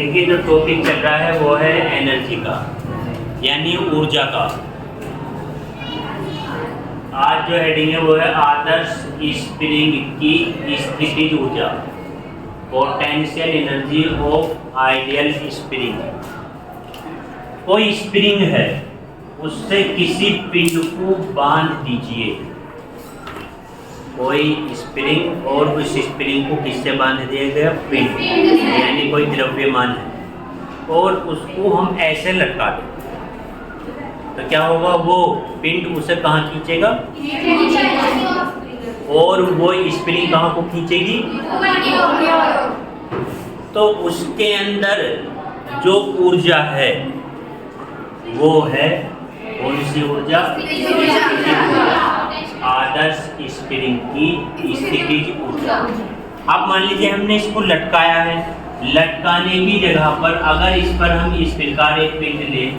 देखिए जो टॉपिक चल रहा है वो है एनर्जी का, यानी ऊर्जा का। आज जो हेडिंग है वो है आदर्श स्प्रिंग की स्थितिज ऊर्जा, potential energy of ideal spring. कोई स्प्रिंग है, उससे किसी पिंड को बांध दीजिए। कोई स्प्रिंग और उस स्प्रिंग को किससे बांध दिया गया? पिंड, यानी कोई द्रव्यमान है, और उसको हम ऐसे लटका दें तो क्या होगा? वो पिंड उसे कहाँ खींचेगा और वो स्प्रिंग कहाँ को खींचेगी? तो उसके अंदर जो ऊर्जा है वो है कौन सी ऊर्जा? आदर्श स्प्रिंग की स्थितिज ऊर्जा। अब मान लीजिए हमने इसको लटकाया है, लटकाने की जगह पर अगर इस पर हम इस प्रकार एक पिंड लें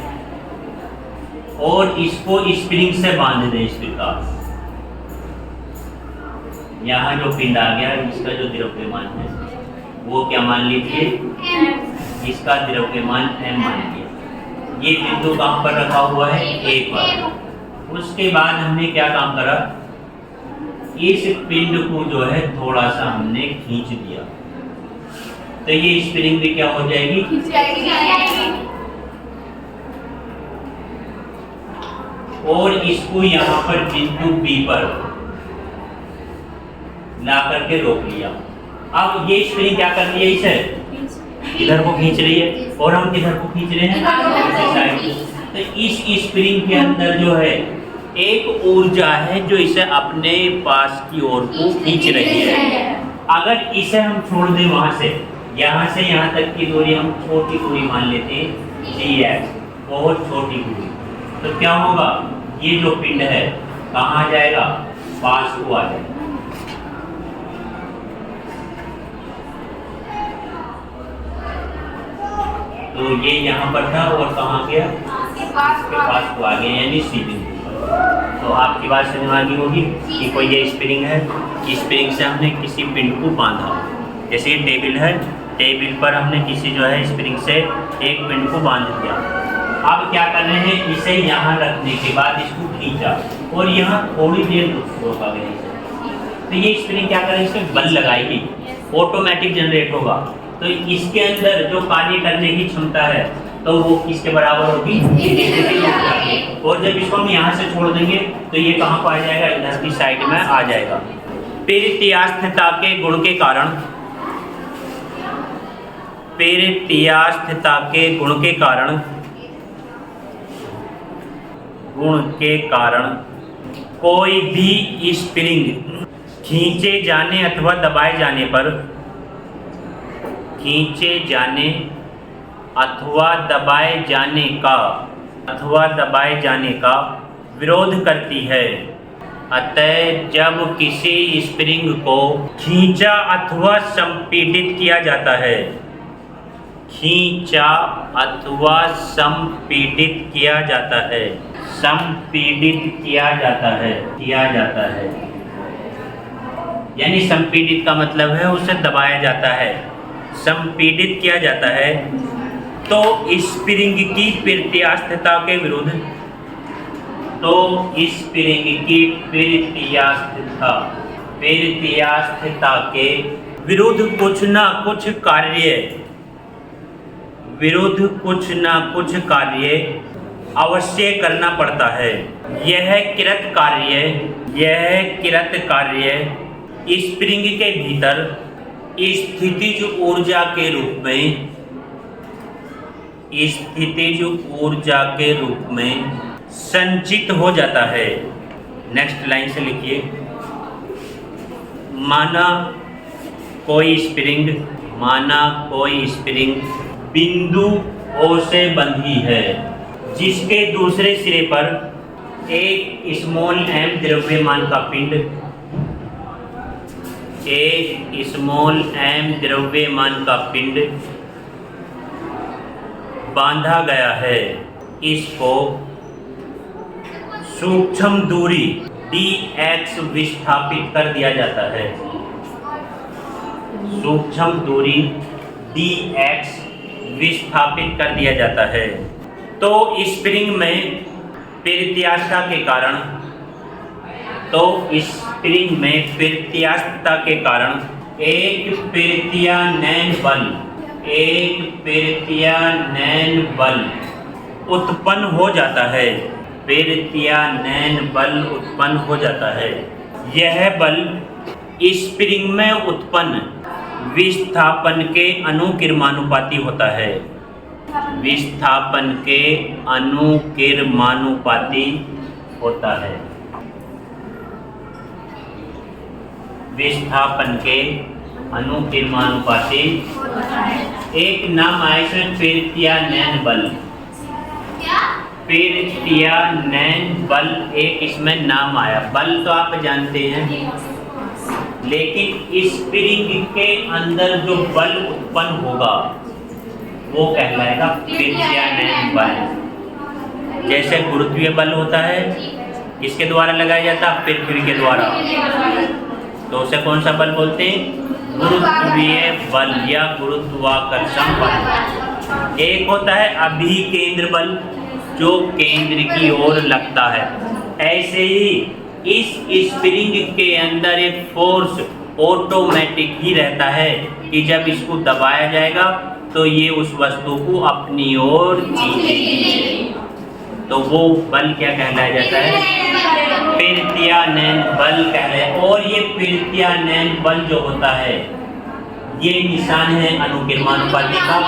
और इसको स्प्रिंग से बांध दें, इस प्रकार यहाँ जो पिंड आ गया इसका जो द्रव्यमान है वो क्या मान लीजिए? इसका द्रव्यमान m मान लिया। ये बिंदु कहाँ पर रखा हुआ है? A पर। उसके बाद हमने क्या काम करा? इस पिंड को जो है थोड़ा सा हमने खींच दिया, तो ये स्प्रिंग भी क्या हो जाएगी? और इसको यहाँ पर बिंदु B पर ला करके रोक लिया। अब ये स्प्रिंग क्या कर रही है? इसे इधर को खींच रही है, और हम किधर को खींच रहे हैं? तो इस स्प्रिंग के अंदर जो है एक ऊर्जा है जो इसे अपने पास की ओर को खींच रही है। अगर इसे हम छोड़ दें वहां से यहाँ तक की दूरी हम छोटी दूरी मान लेते हैं dx, बहुत छोटी दूरी, तो क्या होगा? ये जो पिंड है कहाँ आ जाएगा? पास को आ जाएगा। तो ये यहाँ पर था और कहाँ गया? पास को आ गया, यानी सी बिंदु। तो आपकी बात समझ में आ गई होगी कि कोई ये स्प्रिंग है, स्प्रिंग से हमने किसी पिंड को बांधा। जैसे ये टेबल है, टेबल पर हमने किसी जो है स्प्रिंग से एक पिंड को बांध दिया। अब क्या कर रहे हैं? इसे यहाँ रखने के बाद इसको खींचा और यहाँ थोड़ी देर रोका गया इसे। तो ये स्प्रिंग क्या करेगी? इसमें बल लगाएगी, ऑटोमेटिक जनरेट होगा। तो इसके अंदर जो कार्य करने की क्षमता है तो वो किसके बराबर होगी? और जब इसको हम यहाँ से छोड़ देंगे तो ये कहाँ को आ जाएगा? इधर की साइड में आ जाएगा। पेरिटियास्थता के गुण के कारण, पेरिटियास्थता के गुण के कारण कोई भी स्प्रिंग खींचे जाने अथवा दबाए जाने पर, खींचे जाने अथवा दबाए जाने का विरोध करती है। अतः जब किसी स्प्रिंग को खींचा अथवा संपीड़ित किया जाता है, खींचा अथवा संपीड़ित किया जाता है, संपीड़ित किया जाता है, यानी संपीड़ित का मतलब है उसे दबाया जाता है, संपीड़ित किया जाता है, तो स्प्रिंग की पेरिटियास्थता के विरुद्ध, तो स्प्रिंग की पेरिटियास्थता के विरुद्ध कुछ ना कुछ कार्य अवश्य करना पड़ता है। यह कृत कार्य स्प्रिंग के भीतर स्थितिज ऊर्जा के रूप में संचित हो जाता है। नेक्स्ट लाइन से लिखिए। माना कोई स्प्रिंग बिंदु O से बंधी है, जिसके दूसरे सिरे पर एक स्मॉल m द्रव्यमान का पिंड, एक स्मॉल m द्रव्यमान का पिंड बांधा गया है। इसको सूक्ष्म दूरी dx विस्थापित कर दिया जाता है। सूक्ष्म दूरी dx विस्थापित कर दिया जाता है। तो स्प्रिंग में प्रत्यास्थता के कारण एक प्रत्यानयन बल उत्पन्न हो जाता है। यह बल स्प्रिंग में उत्पन्न विस्थापन के अनुकिरमानुपाती होता है। एक नाम आया इसमें प्रत्यानयन बल, एक इसमें नाम आया। बल तो आप जानते हैं, लेकिन स्प्रिंग के अंदर जो बल उत्पन्न होगा वो कहलाएगा प्रत्यानयन बल। जैसे गुरुत्वीय बल होता है, किसके द्वारा लगाया जाता है? पृथ्वी के द्वारा। तो उसे कौन सा बल बोलते हैं? गुरुत्वीय बल या गुरुत्वाकर्षण बल। एक होता है अभिकेंद्र बल, जो केंद्र की ओर लगता है। ऐसे ही इस स्प्रिंग के अंदर एक फोर्स ऑटोमेटिक ही रहता है कि जब इसको दबाया जाएगा तो ये उस वस्तु को अपनी ओर खींचेगी। तो वो बल क्या कहलाया जाता है? प्रत्यानयन बल कहलाए। और ये प्रत्यानयन बल जो होता है, ये निशान है अनुकिरमानुपाती का,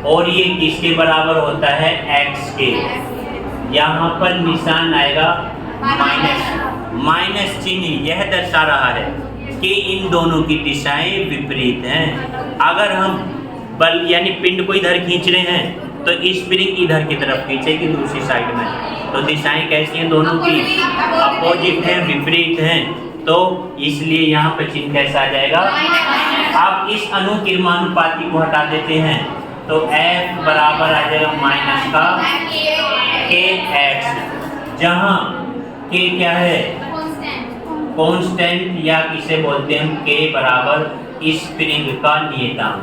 और ये किसके बराबर होता है? x के। यहाँ पर निशान आएगा माइनस चिन्ह। यह दर्शा रहा है कि इन दोनों की दिशाएं विपरीत हैं। अगर हम बल यानी पिंड को इधर खींच रहे हैं तो स्प्रिंग इधर की तरफ खींचेगी दूसरी साइड में। तो दिशाएं कैसी हैं? दोनों की अपोजिट हैं, विपरीत हैं। तो इसलिए यहाँ पर चिन्ह कैसा आ जाएगा? आप इस अनुकिरमानुपाती को हटा देते हैं तो F बराबर आ जाएगा माइनस का kx, जहाँ k क्या है? कांस्टेंट, या किसे बोलते हैं हम? k बराबर स्प्रिंग का नियतांक।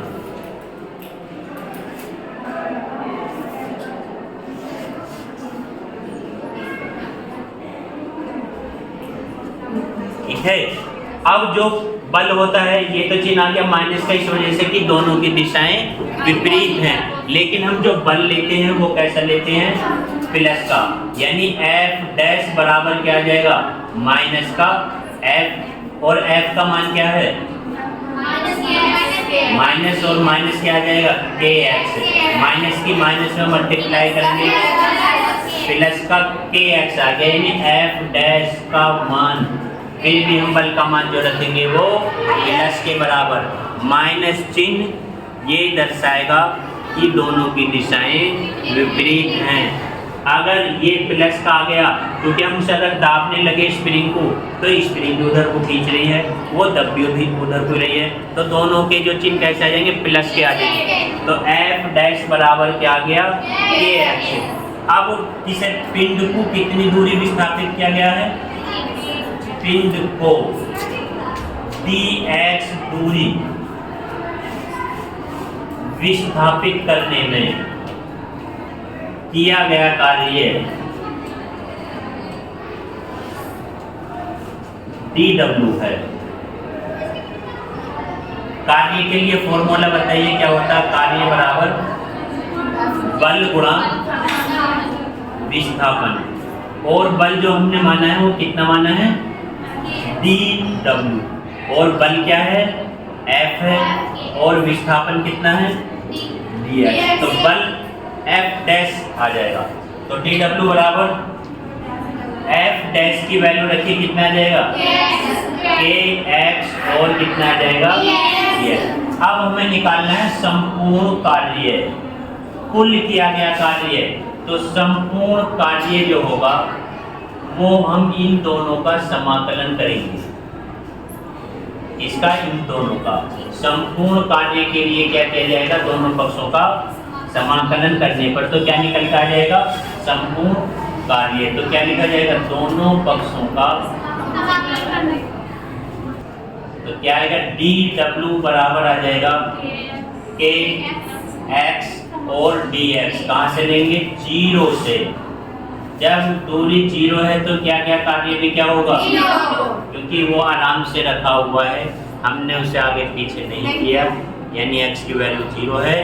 ठीक है। अब जो बल होता है, ये तो चिन्ह आ गया माइनस का, इस वजह से कि दोनों की दिशाएं विपरीत हैं। लेकिन हम जो बल लेते हैं वो कैसा लेते हैं? प्लस का, यानी F डैश बराबर क्या आ जाएगा? माइनस का F, और F का मान क्या है? माइनस, और माइनस क्या आ जाएगा? kx। माइनस की माइनस में मल्टीप्लाई करेंगे, प्लस का kx आ गया, यानी F डैश का मान, फिर भी हम बल का मान जो रखेंगे वो प्लस के बराबर। माइनस चिन्ह ये दर्शाएगा कि दोनों की दिशाएं विपरीत हैं। अगर ये प्लस का आ गया, क्योंकि हम उसे अगर दाबने लगे स्प्रिंग को, तो स्प्रिंग उधर को खींच रही है, वो दबी भी उधर को रही है, तो दोनों के जो चिन्ह कैसे आ जाएंगे? प्लस के आ जाएंगे। तो F डैश बराबर क्या आ गया? kx। अब किसे पिंड को कितनी दूरी विस्थापित किया गया है? पिंड को dx दूरी विस्थापित करने में किया गया कार्य dw है। कार्य के लिए फॉर्मूला बताइए क्या होता है? कार्य बराबर बल गुणा विस्थापन। और बल जो हमने माना है वो कितना माना है? dw। और बल क्या है? F है, और विस्थापन कितना है? dx। तो बल F डैश आ जाएगा। तो dw बराबर F डैश की वैल्यू रखिए, कितना आ जाएगा? kx, और कितना आ जाएगा? dx। अब हमें निकालना है संपूर्ण कार्य, कुल किया गया कार्य। तो संपूर्ण कार्य जो होगा वो हम इन दोनों का समाकलन करेंगे। इसका इन दोनों का संपूर्ण कार्य के लिए क्या किया जाएगा? दोनों पक्षों का समाकलन करने पर तो क्या निकल कर आ जाएगा? संपूर्ण कार्य। तो क्या लिखा जाएगा? दोनों पक्षों का, तो क्या आएगा? dw बराबर आ जाएगा kx और dx कहाँ से लेंगे? 0 से। जब दूरी 0 है तो क्या क्या कार्य भी क्या होगा? क्योंकि वो आराम से रखा हुआ है, हमने उसे आगे पीछे नहीं किया, यानी x की वैल्यू 0 है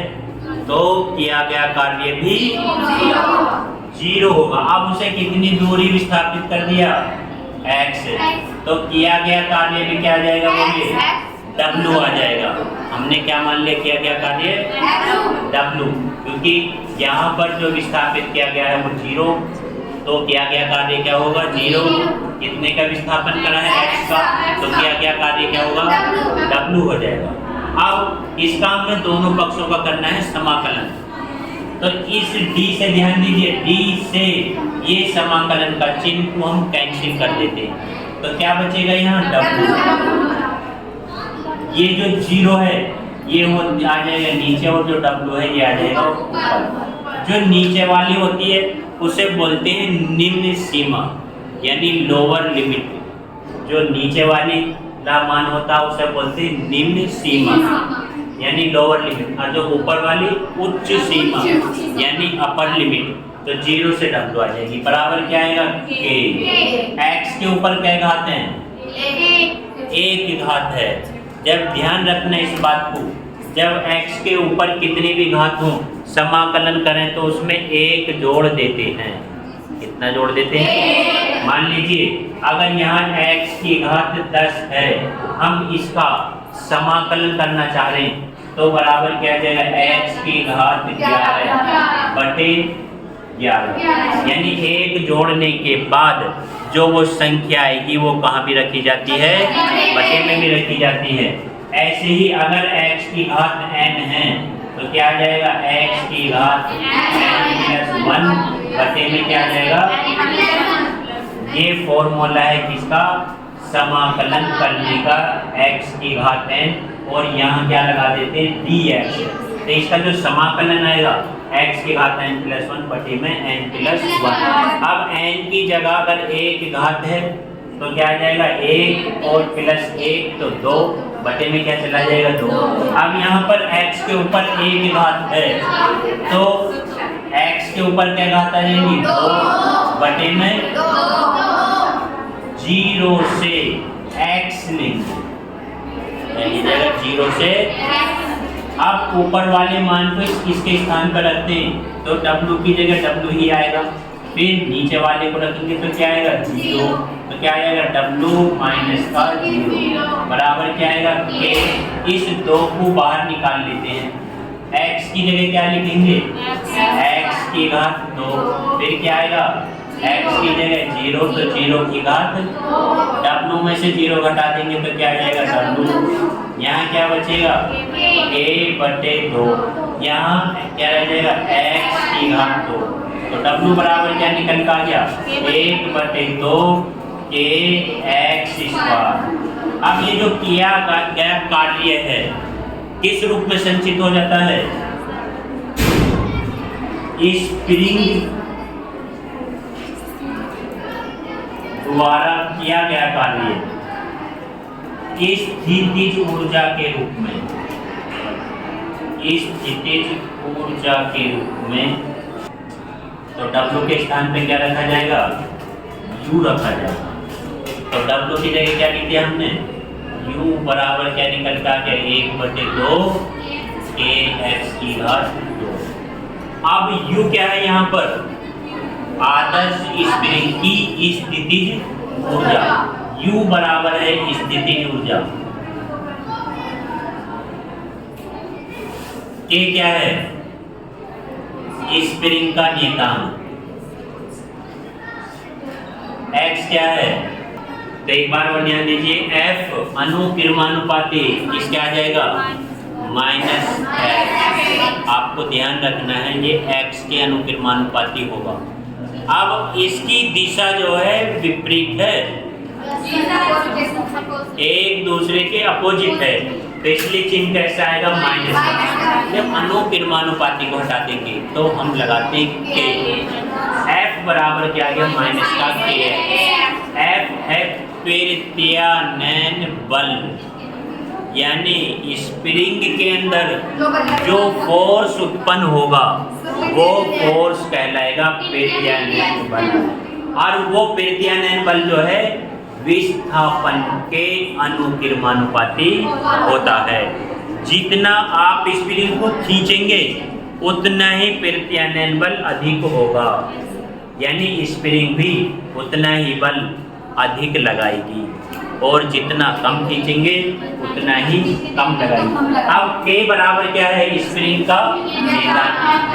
तो किया गया कार्य भी 0 होगा। अब उसे कितनी दूरी विस्थापित कर दिया? x, तो किया गया कार्य भी क्या आ जाएगा? बोलिए w आ जाएगा। हमने क्या मान लिया किया गया कार्य? w, क्योंकि यहाँ पर जो विस्थापित किया गया है वो 0, तो किया गया कार्य क्या होगा? 0। कितने का विस्थापन करा है? x का, तो किया गया कार्य क्या होगा? w हो जाएगा। अब इस काम में दोनों पक्षों का करना है समाकलन, तो इस d से ध्यान दीजिए, d से ये समाकलन का चिन्ह को हम कैंसिल कर देते हैं, तो क्या बचेगा यहाँ? w। ये जो 0 है ये वो आ जाएगा नीचे, और जो w है ये आ जाएगा ऊपर। जो नीचे वाली होती है उसे बोलते हैं निम्न सीमा, यानी लोअर लिमिट। जो नीचे वाली का मान होता है उसे बोलते हैं निम्न सीमा, यानी लोअर लिमिट, और जो ऊपर वाली उच्च सीमा यानी अपर लिमिट। तो 0 से w आ जाएगी, बराबर क्या आएगा? k। x के ऊपर क्या घात है? एक घात है। जब ध्यान रखना इस बात को, जब x के ऊपर कितनी भी घात हो समाकलन करें तो उसमें एक जोड़ देते हैं। कितना जोड़ देते हैं? मान लीजिए अगर यहाँ x की घात 10 है, हम इसका समाकलन करना चाह रहे हैं तो बराबर क्या आ जाएगा? x की घात 11 बटे 11, यानी एक जोड़ने के बाद जो वो संख्या आएगी वो कहाँ भी रखी जाती है? बटे में भी रखी जाती है। ऐसे ही अगर x की घात n है तो क्या आ जाएगा? x की घात n+1 बटे में क्या आ जाएगा? ये फॉर्मूला है किसका? समाकलन करने का, x की घात n, और यहाँ क्या लगा देते हैं? dx। तो इसका जो समाकलन आएगा x की घात n+1 बटे में n+1। अब n की जगह अगर एक घात है तो क्या आ जाएगा? 1 और +1 तो 2 बटे में क्या चला जाएगा? 2। अब यहाँ पर x के ऊपर एक घात है तो x के ऊपर क्या घात आ जाएगी? 2 बटे में 0 से x लेंगे, यानी जगह 0 से। अब ऊपर वाले मान को इसके स्थान पर रखते हैं तो w की जगह w ही आएगा, फिर नीचे वाले को रखेंगे तो क्या आएगा? 0, तो क्या आएगा? w माइनस का 0 बराबर क्या आएगा? k। इस 2 को बाहर निकाल लेते हैं, x की जगह क्या लिखेंगे? x की घात 2, फिर क्या आएगा? x की जगह 0 तो 0 की घात, w में से 0 घटा देंगे तो क्या आ जाएगा? w। यहाँ क्या बचेगा? a बटे 2, यहाँ क्या रह जाएगा? x की घात 2, तो w बराबर क्या निकल कर आ गया? 1 बटे 2 kx²। अब ये जो किया गया कार्य है किस रूप में संचित हो जाता है? स्प्रिंग द्वारा किया गया कार्य स्थितिज ऊर्जा के रूप में, स्थितिज ऊर्जा के रूप में। तो W के स्थान पे क्या रखा जाएगा? U रखा जाएगा। तो W की जगह क्या लिख दिया हमने? U बराबर क्या निकल का गया? 1 बटे 2 kx की घात 2। अब U क्या है यहाँ पर? आदर्श स्प्रिंग की स्थितिज ऊर्जा। U बराबर है स्थितिज ऊर्जा। K क्या है? स्प्रिंग का नियतांक। X क्या है? तो एक बार और ध्यान दीजिए, F अनुकिरमानुपाती किसका आ जाएगा? -x। आपको ध्यान रखना है ये x के अनुकिरमानुपाती होगा। अब इसकी दिशा जो है विपरीत है, एक दूसरे के अपोजिट है, तो इसलिए चिन्ह कैसा आएगा? माइनस। जब अनुकिरमानुपाती को हटा देंगे तो हम लगाते हैं k। F बराबर क्या आ गया? माइनस का k। F है प्रत्यानयन बल, यानी स्प्रिंग के अंदर जो फोर्स उत्पन्न होगा वो फोर्स कहलाएगा पेरियानयन बल, और वो पेरियानयन बल जो है विस्थापन के अनुकिरमानुपाती होता है। जितना आप स्प्रिंग को खींचेंगे उतना ही पेरियानयन बल अधिक होगा, यानी स्प्रिंग भी उतना ही बल अधिक लगाएगी, और जितना कम खींचेंगे उतना ही कम लगाएगी। अब K बराबर क्या है स्प्रिंग का,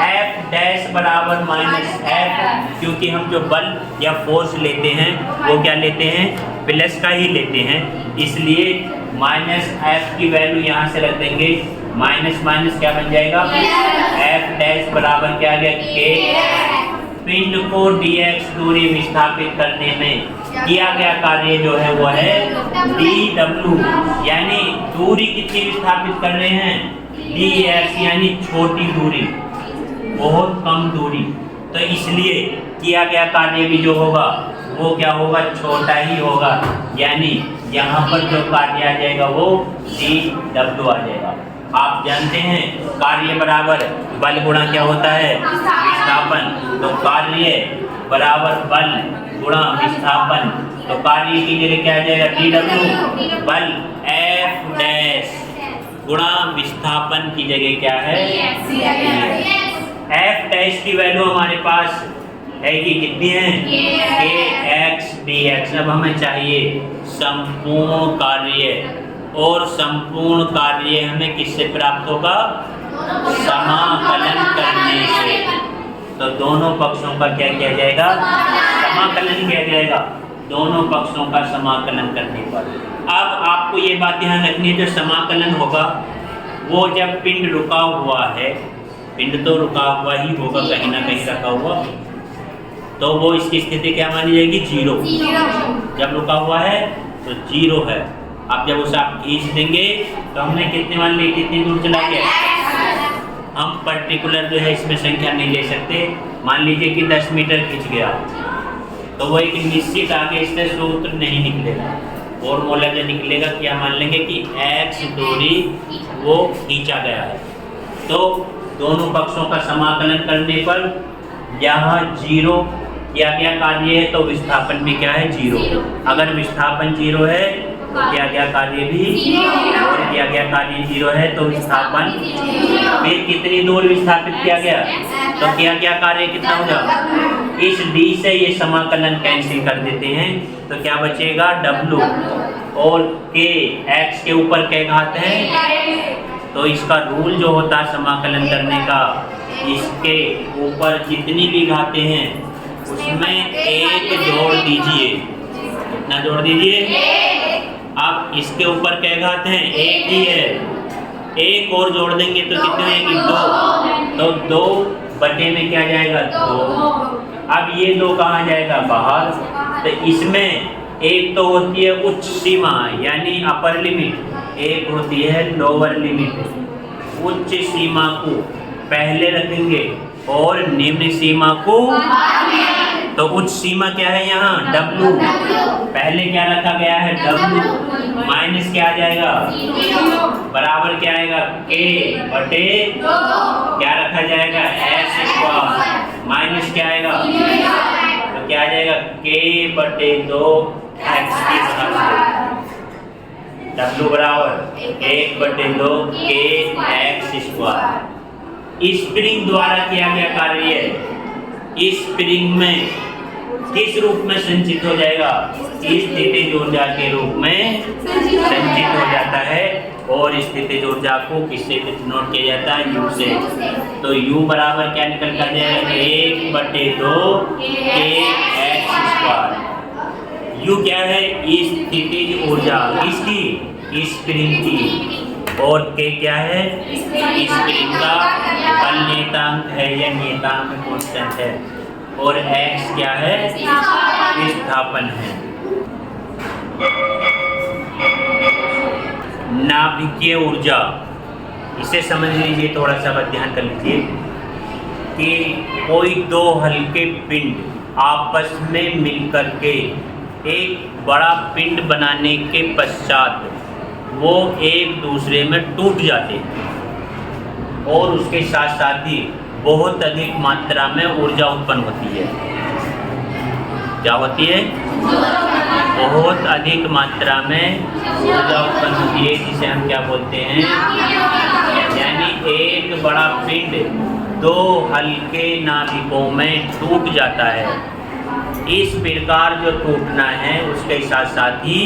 F डैश बराबर माइनस F, क्योंकि हम जो बल या फोर्स लेते हैं वो क्या लेते हैं, प्लस का ही लेते हैं, इसलिए माइनस F की वैल्यू यहाँ से रख देंगे, माइनस माइनस क्या बन जाएगा, F डैश बराबर क्या आ गया K। पिंड को dx दूरी विस्थापित करने में किया गया कार्य जो है वो है dw, यानी दूरी कितनी विस्थापित कर रहे हैं, dx, यानी छोटी दूरी, बहुत कम दूरी, तो इसलिए किया गया कार्य भी जो होगा वो क्या होगा, छोटा ही होगा, यानी यहाँ पर जो कार्य आ जाएगा वो dw आ जाएगा। आप जानते हैं कार्य बराबर बल गुणा क्या होता है, विस्थापन, तो कार्य बराबर बल गुणा विस्थापन, तो कार्य की जगह क्या आ जाएगा dw, बल F डैश गुणा विस्थापन की जगह क्या है, F डैश की वैल्यू हमारे पास है कि कितनी है, kx dx। अब हमें चाहिए संपूर्ण कार्य, और संपूर्ण कार्य हमें किससे प्राप्त होगा, समाकलन करने से, तो दोनों पक्षों का क्या किया जाएगा, समाकलन किया जाएगा, दोनों पक्षों का समाकलन करने पर। अब आपको ये बात ध्यान रखनी है, जो समाकलन होगा वो जब पिंड रुका हुआ है, पिंड तो रुका हुआ ही होगा, कहीं ना कहीं रखा हुआ, तो वो इसकी स्थिति क्या मानी जाएगी, जीरो। जब रुका हुआ है तो जीरो है। अब जब उसे आप खींच देंगे तो हमने कितने मान लिए, कितनी दूर चला गया, हम पर्टिकुलर जो है इसमें संख्या नहीं ले सकते, मान लीजिए कि 10 मीटर खींच गया, तो वो एक निश्चित आगे इससे सूत्र नहीं निकलेगा, फॉर्मूला जो निकलेगा क्या मान लेंगे कि x दूरी वो खींचा गया है, तो दोनों पक्षों का समाकलन करने पर यहाँ जीरो किया गया कार्य है, तो विस्थापन भी क्या है, जीरो। अगर विस्थापन जीरो है तो क्या गया कार्य भी, और किया गया कार्य जीरो है तो विस्थापन, फिर कितनी दूर विस्थापित किया गया, तो किया गया कार्य कितना होगा, इस d से ये समाकलन कैंसिल कर देते हैं, तो क्या बचेगा w, और k x के ऊपर क्या घात है, तो इसका रूल जो होता है समाकलन करने का, इसके ऊपर जितनी भी घातें हैं उसमें एक जोड़ दीजिए, कितना जोड़ दीजिए, आप इसके ऊपर क्या घात हैं, एक ही है, एक और जोड़ देंगे तो कितने आएंगे, दो, तो 2 बटे में क्या जाएगा, 2। अब ये 2 कहाँ जाएगा, बाहर, तो इसमें एक तो होती है उच्च सीमा यानी अपर लिमिट, एक होती है लोअर लिमिट। उच्च सीमा को पहले रखेंगे और निम्न सीमा को, तो उच्च सीमा क्या है यहाँ, w, पहले क्या रखा गया है, w, माइनस क्या आ जाएगा, बराबर क्या आएगा, k बटे क्या रखा जाएगा, s², माइनस क्या आएगा, तो क्या आ जाएगा, k बटे 2 x की बराबर, w बराबर 1 बटे 2 kx²। स्प्रिंग द्वारा किया गया कार्य इस स्प्रिंग में किस रूप में संचित हो जाएगा, स्थितिज ऊर्जा के रूप में संचित हो जाता है, और स्थितिज ऊर्जा को किससे नोट किया जाता है, u से, तो u बराबर क्या निकल कर जाएगा, 1 बटे 2 kx²। u क्या है, स्थितिज ऊर्जा किसकी, स्प्रिंग की, और k क्या है, स्प्रिंग का बल नियतांक है या नियतांक कांस्टेंट है, और x क्या है, विस्थापन है। नाभिकीय ऊर्जा, इसे समझ लीजिए, थोड़ा सा ध्यान कर लीजिए कि कोई 2 हल्के पिंड आपस में मिलकर के एक बड़ा पिंड बनाने के पश्चात वो एक दूसरे में टूट जाते हैं और उसके साथ साथ ही बहुत अधिक मात्रा में ऊर्जा उत्पन्न होती है। क्या होती है? बहुत अधिक मात्रा में ऊर्जा उत्पन्न होती है, जिसे हम क्या बोलते हैं? यानी एक बड़ा पिंड दो हल्के नाभिकों में टूट जाता है। इस प्रकार जो टूटना है उसके साथ साथ ही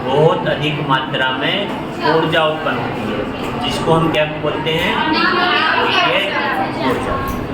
बहुत अधिक मात्रा में ऊर्जा उत्पन्न होती है, जिसको हम क्या बोलते हैं? ऊर्जा।